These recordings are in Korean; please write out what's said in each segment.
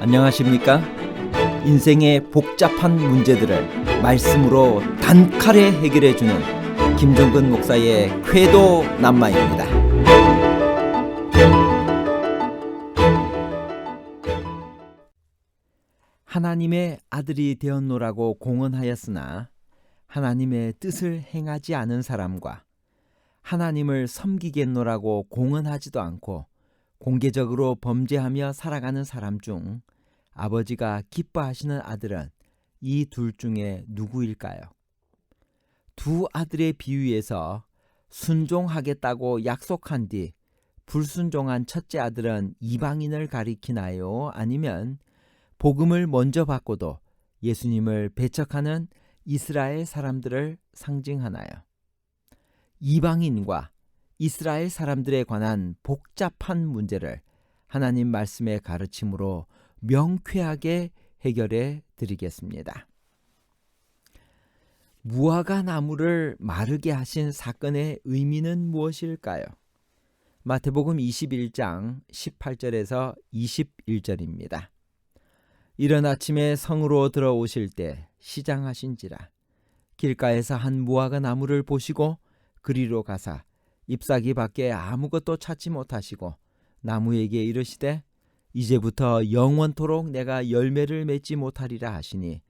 안녕하십니까? 인생의 복잡한 문제들을 말씀으로 단칼에 해결해주는 김종근 목사의 쾌도 남마입니다. 하나님의 아들이 되었노라고 공언하였으나 하나님의 뜻을 행하지 않은 사람과 하나님을 섬기겠노라고 공언하지도 않고 공개적으로 범죄하며 살아가는 사람 중 아버지가 기뻐하시는 아들은 이 둘 중에 누구일까요? 두 아들의 비유에서 순종하겠다고 약속한 뒤 불순종한 첫째 아들은 이방인을 가리키나요? 아니면 복음을 먼저 받고도 예수님을 배척하는 이스라엘 사람들을 상징하나요? 이방인과 이스라엘 사람들에 관한 복잡한 문제를 하나님 말씀의 가르침으로 명쾌하게 해결해 드리겠습니다. 무화과 나무를 마르게 하신 사건의 의미는 무엇일까요? 마태복음 21장 18절에서 21절입니다. 이른 아침에 성으로 들어오실 때 시장하신지라 길가에서 한 무화과 나무를 보시고 그리로 가사 잎사귀 밖에 아무것도 찾지 못하시고 나무에게 이르시되 이제부터 영원토록 내가 열매를 맺지 못하리라 하시니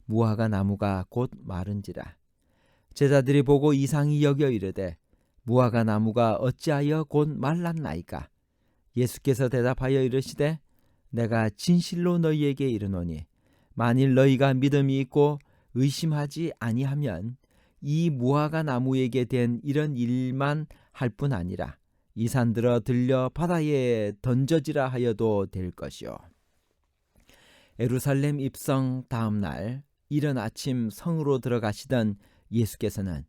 무화과 나무가 곧 마른지라. 제자들이 보고 이상히 여겨 이르되 무화과 나무가 어찌하여 곧 말랐나이까? 예수께서 대답하여 이르시되 내가 진실로 너희에게 이르노니 만일 너희가 믿음이 있고 의심하지 아니하면 이 무화과 나무에게 된 이런 일만 할 뿐 아니라 이 산들어 들려 바다에 던져지라 하여도 될 것이요. 예루살렘 입성 다음 날 이른 아침 성으로 들어가시던 예수께서는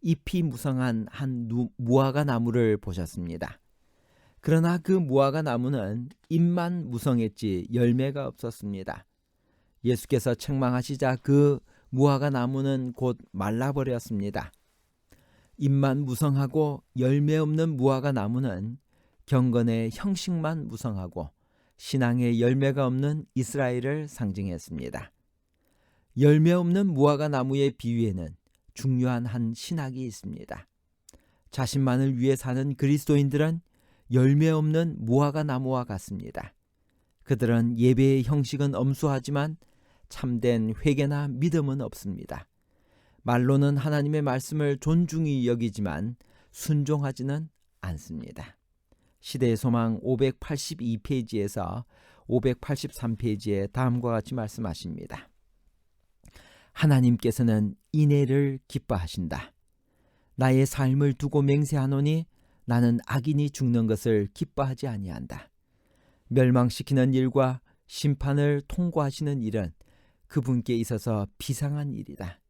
잎이 무성한 한 무화과 나무를 보셨습니다. 그러나 그 무화과 나무는 잎만 무성했지 열매가 없었습니다. 예수께서 책망하시자 그 무화과 나무는 곧 말라버렸습니다. 잎만 무성하고 열매 없는 무화과 나무는 경건의 형식만 무성하고 신앙의 열매가 없는 이스라엘을 상징했습니다. 열매 없는 무화과 나무의 비유에는 중요한 한 신학이 있습니다. 자신만을 위해 사는 그리스도인들은 열매 없는 무화과 나무와 같습니다. 그들은 예배의 형식은 엄수하지만 참된 회개나 믿음은 없습니다. 말로는 하나님의 말씀을 존중히 여기지만 순종하지는 않습니다. 시대의 소망 582페이지에서 583페이지에 다음과 같이 말씀하십니다. 하나님께서는 인애를 기뻐하신다. 나의 삶을 두고 맹세하노니 나는 악인이 죽는 것을 기뻐하지 아니한다. 멸망시키는 일과 심판을 통과하시는 일은 그분께 있어서 비상한 일이다.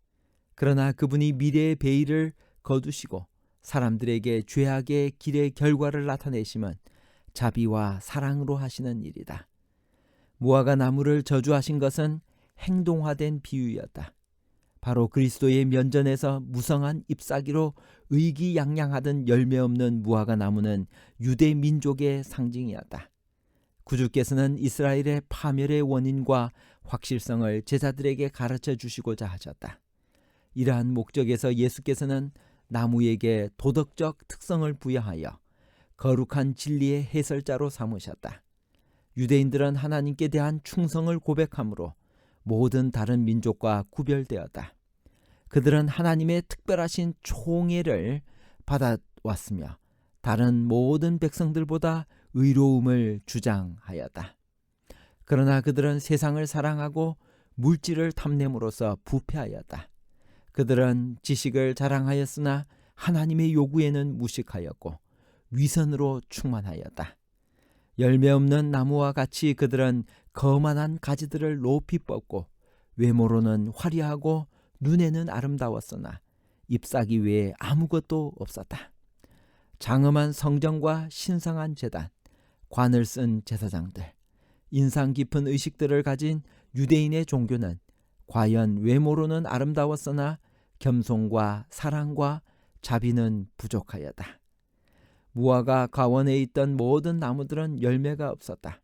그러나 그분이 미래의 배일을 거두시고 사람들에게 죄악의 길의 결과를 나타내시면 자비와 사랑으로 하시는 일이다. 무화과 나무를 저주하신 것은 행동화된 비유였다. 바로 그리스도의 면전에서 무성한 잎사귀로 의기양양하던 열매 없는 무화과 나무는 유대 민족의 상징이었다. 구주께서는 이스라엘의 파멸의 원인과 확실성을 제자들에게 가르쳐 주시고자 하셨다. 이러한 목적에서 예수께서는 나무에게 도덕적 특성을 부여하여 거룩한 진리의 해설자로 삼으셨다. 유대인들은 하나님께 대한 충성을 고백함으로 모든 다른 민족과 구별되었다. 그들은 하나님의 특별하신 총애를 받아왔으며 다른 모든 백성들보다 의로움을 주장하였다. 그러나 그들은 세상을 사랑하고 물질을 탐냄으로써 부패하였다. 그들은 지식을 자랑하였으나 하나님의 요구에는 무식하였고 위선으로 충만하였다. 열매 없는 나무와 같이 그들은 거만한 가지들을 높이 뻗고 외모로는 화려하고 눈에는 아름다웠으나 잎사귀 외에 아무것도 없었다. 장엄한 성전과 신성한 제단, 관을 쓴 제사장들, 인상 깊은 의식들을 가진 유대인의 종교는 과연 외모로는 아름다웠으나 겸손과 사랑과 자비는 부족하였다. 무화과 가원에 있던 모든 나무들은 열매가 없었다.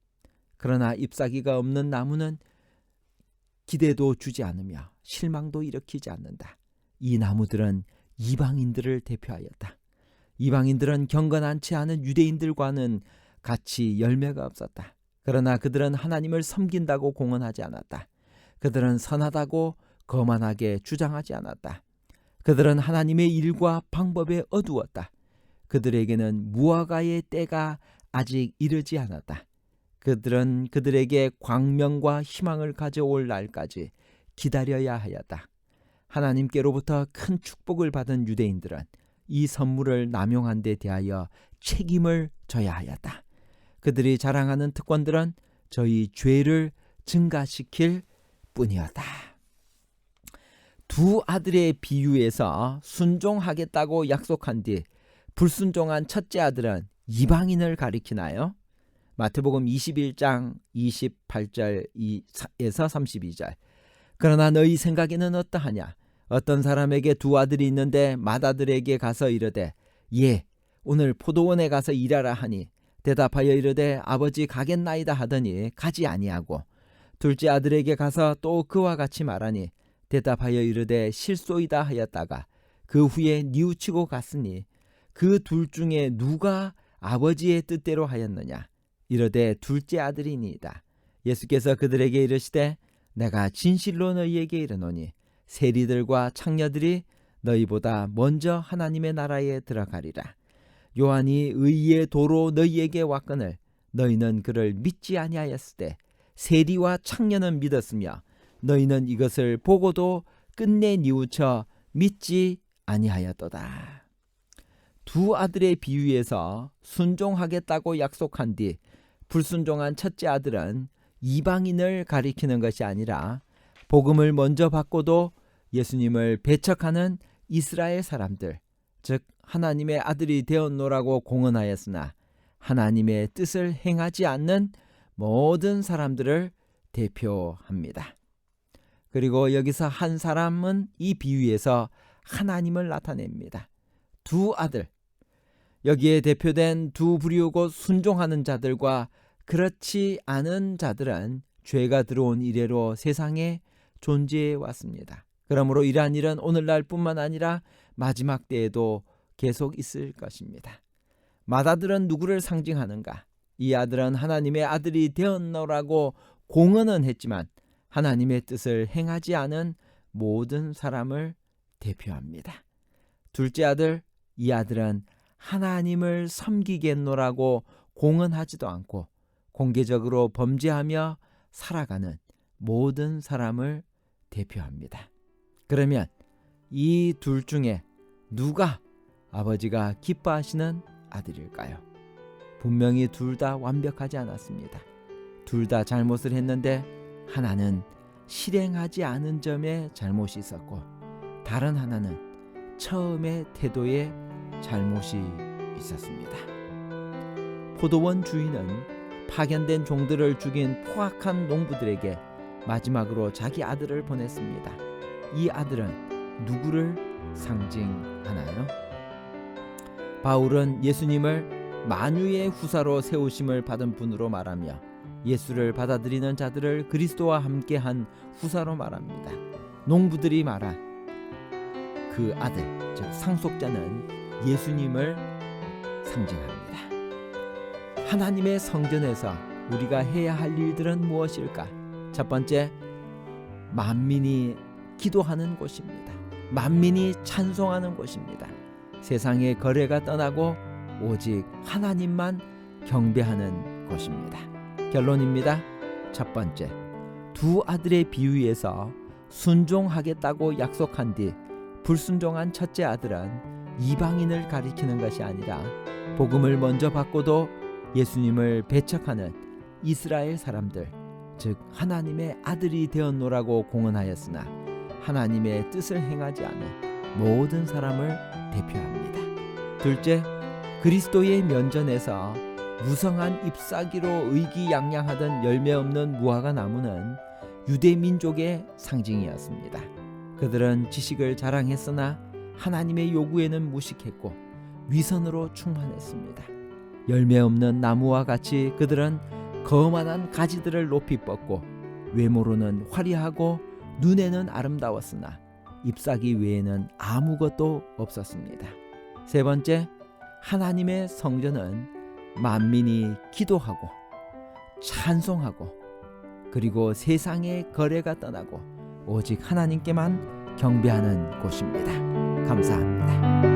그러나 잎사귀가 없는 나무는 기대도 주지 않으며 실망도 일으키지 않는다. 이 나무들은 이방인들을 대표하였다. 이방인들은 경건하지 않은 유대인들과는 같이 열매가 없었다. 그러나 그들은 하나님을 섬긴다고 공언하지 않았다. 그들은 선하다고 거만하게 주장하지 않았다. 그들은 하나님의 일과 방법에 어두웠다. 그들에게는 무화과의 때가 아직 이르지 않았다. 그들은 그들에게 광명과 희망을 가져올 날까지 기다려야 하였다. 하나님께로부터 큰 축복을 받은 유대인들은 이 선물을 남용한 데 대하여 책임을 져야 하였다. 그들이 자랑하는 특권들은 저희 죄를 증가시킬 뿐이었다. 두 아들의 비유에서 순종하겠다고 약속한 뒤 불순종한 첫째 아들은 이방인을 가리키나요? 마태복음 21장 28절에서 32절. 그러나 너희 생각에는 어떠하냐? 어떤 사람에게 두 아들이 있는데 맏아들에게 가서 이르되 예, 오늘 포도원에 가서 일하라 하니 대답하여 이르되 아버지 가겠나이다 하더니 가지 아니하고 둘째 아들에게 가서 또 그와 같이 말하니 대답하여 이르되 실소이다 하였다가 그 후에 뉘우치고 갔으니 그 둘 중에 누가 아버지의 뜻대로 하였느냐? 이르되 둘째 아들이니이다. 예수께서 그들에게 이르시되 내가 진실로 너희에게 이르노니 세리들과 창녀들이 너희보다 먼저 하나님의 나라에 들어가리라. 요한이 의의 도로 너희에게 왔거늘 너희는 그를 믿지 아니하였을 때 세리와 창녀는 믿었으며 너희는 이것을 보고도 끝내 뉘우쳐 믿지 아니하였도다. 두 아들의 비유에서 순종하겠다고 약속한 뒤 불순종한 첫째 아들은 이방인을 가리키는 것이 아니라 복음을 먼저 받고도 예수님을 배척하는 이스라엘 사람들, 즉 하나님의 아들이 되었노라고 공언하였으나 하나님의 뜻을 행하지 않는 모든 사람들을 대표합니다. 그리고 여기서 한 사람은 이 비유에서 하나님을 나타냅니다. 두 아들, 여기에 대표된 두 부류 곧 순종하는 자들과 그렇지 않은 자들은 죄가 들어온 이래로 세상에 존재해 왔습니다. 그러므로 이러한 일은 오늘날 뿐만 아니라 마지막 때에도 계속 있을 것입니다. 맏아들은 누구를 상징하는가? 이 아들은 하나님의 아들이 되었노라고 공언은 했지만 하나님의 뜻을 행하지 않은 모든 사람을 대표합니다. 둘째 아들, 이 아들은 하나님을 섬기겠노라고 공언하지도 않고 공개적으로 범죄하며 살아가는 모든 사람을 대표합니다. 그러면 이 둘 중에 누가 아버지가 기뻐하시는 아들일까요? 분명히 둘 다 완벽하지 않았습니다. 둘 다 잘못을 했는데 하나는 실행하지 않은 점에 잘못이 있었고 다른 하나는 처음의 태도에 잘못이 있었습니다. 포도원 주인은 파견된 종들을 죽인 포악한 농부들에게 마지막으로 자기 아들을 보냈습니다. 이 아들은 누구를 상징하나요? 바울은 예수님을 만유의 후사로 세우심을 받은 분으로 말하며 예수를 받아들이는 자들을 그리스도와 함께한 후사로 말합니다. 농부들이 말한 그 아들, 즉 상속자는 예수님을 상징합니다. 하나님의 성전에서 우리가 해야 할 일들은 무엇일까? 첫 번째, 만민이 기도하는 곳입니다. 만민이 찬송하는 곳입니다. 세상의 거래가 떠나고 오직 하나님만 경배하는 곳입니다. 결론입니다. 첫 번째, 두 아들의 비유에서 순종하겠다고 약속한 뒤 불순종한 첫째 아들은 이방인을 가리키는 것이 아니라 복음을 먼저 받고도 예수님을 배척하는 이스라엘 사람들, 즉 하나님의 아들이 되었노라고 공언하였으나 하나님의 뜻을 행하지 않은 모든 사람을 대표합니다. 둘째, 그리스도의 면전에서 무성한 잎사귀로 의기양양하던 열매 없는 무화과 나무는 유대 민족의 상징이었습니다. 그들은 지식을 자랑했으나 하나님의 요구에는 무식했고 위선으로 충만했습니다. 열매 없는 나무와 같이 그들은 거만한 가지들을 높이 뻗고 외모로는 화려하고 눈에는 아름다웠으나 잎사귀 외에는 아무것도 없었습니다. 세 번째, 하나님의 성전은 만민이 기도하고 찬송하고 그리고 세상의 거래가 떠나고 오직 하나님께만 경배하는 곳입니다. 감사합니다.